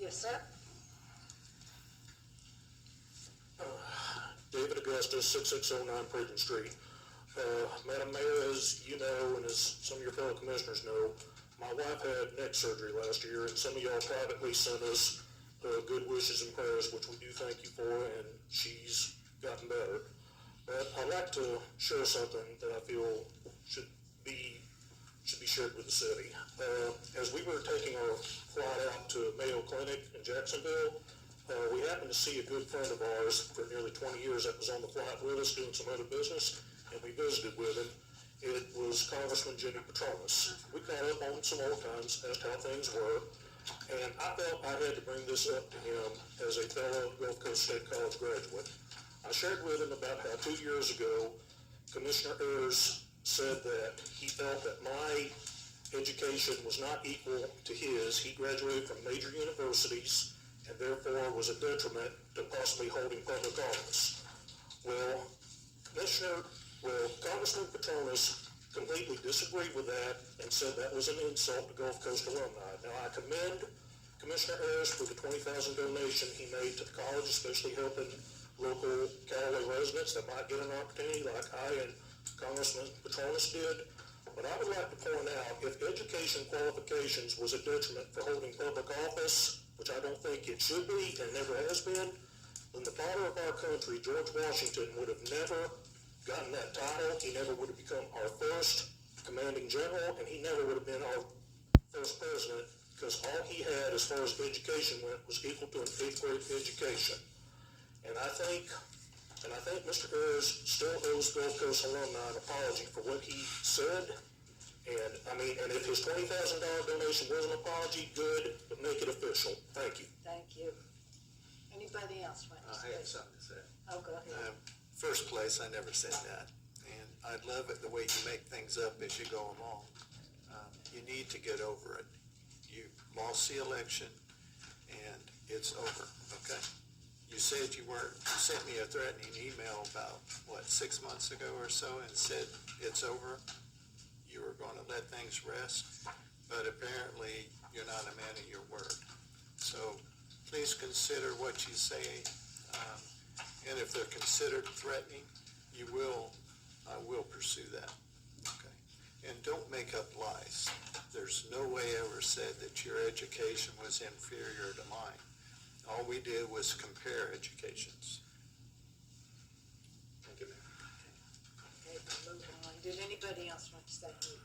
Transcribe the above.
Yes, sir. David Agosta, 6609 Prison Street. Madam Mayor, as you know, and as some of your fellow commissioners know, my wife had neck surgery last year, and some of y'all privately sent us good wishes and prayers, which we do thank you for, and she's gotten better. But I'd like to share something that I feel should be shared with the city. As we were taking our flight out to Mayo Clinic in Jacksonville, we happened to see a good friend of ours for nearly 20 years that was on the flight with us doing some other business, and we visited with him. It was Congressman Jimmy Petronis. We caught up on some old times, asked how things were, and I felt I had to bring this up to him as a fellow Gulf Coast State College graduate. I shared with him about how 2 years ago, Commissioner Ayers said that he felt that my education was not equal to his. He graduated from major universities and therefore was a detriment to possibly holding public office. Well, Congressman Petronis completely disagreed with that and said that was an insult to Gulf Coast alumni. Now, I commend Commissioner Ayers for the $20,000 donation he made to the college, especially helping local Callaway residents that might get an opportunity like I and Congressman Petronis did. But I would like to point out, if education qualifications was a detriment for holding public office, which I don't think it should be and never has been, then the father of our country, George Washington, would have never gotten that title. He never would have become our first commanding general, and he never would have been our first president, because all he had as far as education went was equal to an 8th grade education. And I think Mr. Ayers still owes Gulf Coast alumni an apology for what he said. And if his $20,000 donation was an apology, good, but make it official. Thank you. Thank you. Anybody else want to say? I have something to say. Oh, go ahead. First place, I never said that. And I love it the way you make things up as you go along. You need to get over it. You lost the election, and it's over, okay? You said you sent me a threatening email about, 6 months ago or so, and said it's over. You were going to let things rest, but apparently you're not a man of your word. So please consider what you say, and if they're considered threatening, I will pursue that. Okay? And don't make up lies. There's no way I ever said that your education was inferior to mine. All we did was compare educations. Thank you, ma'am. Okay, we'll move on. Did anybody else want to say anything?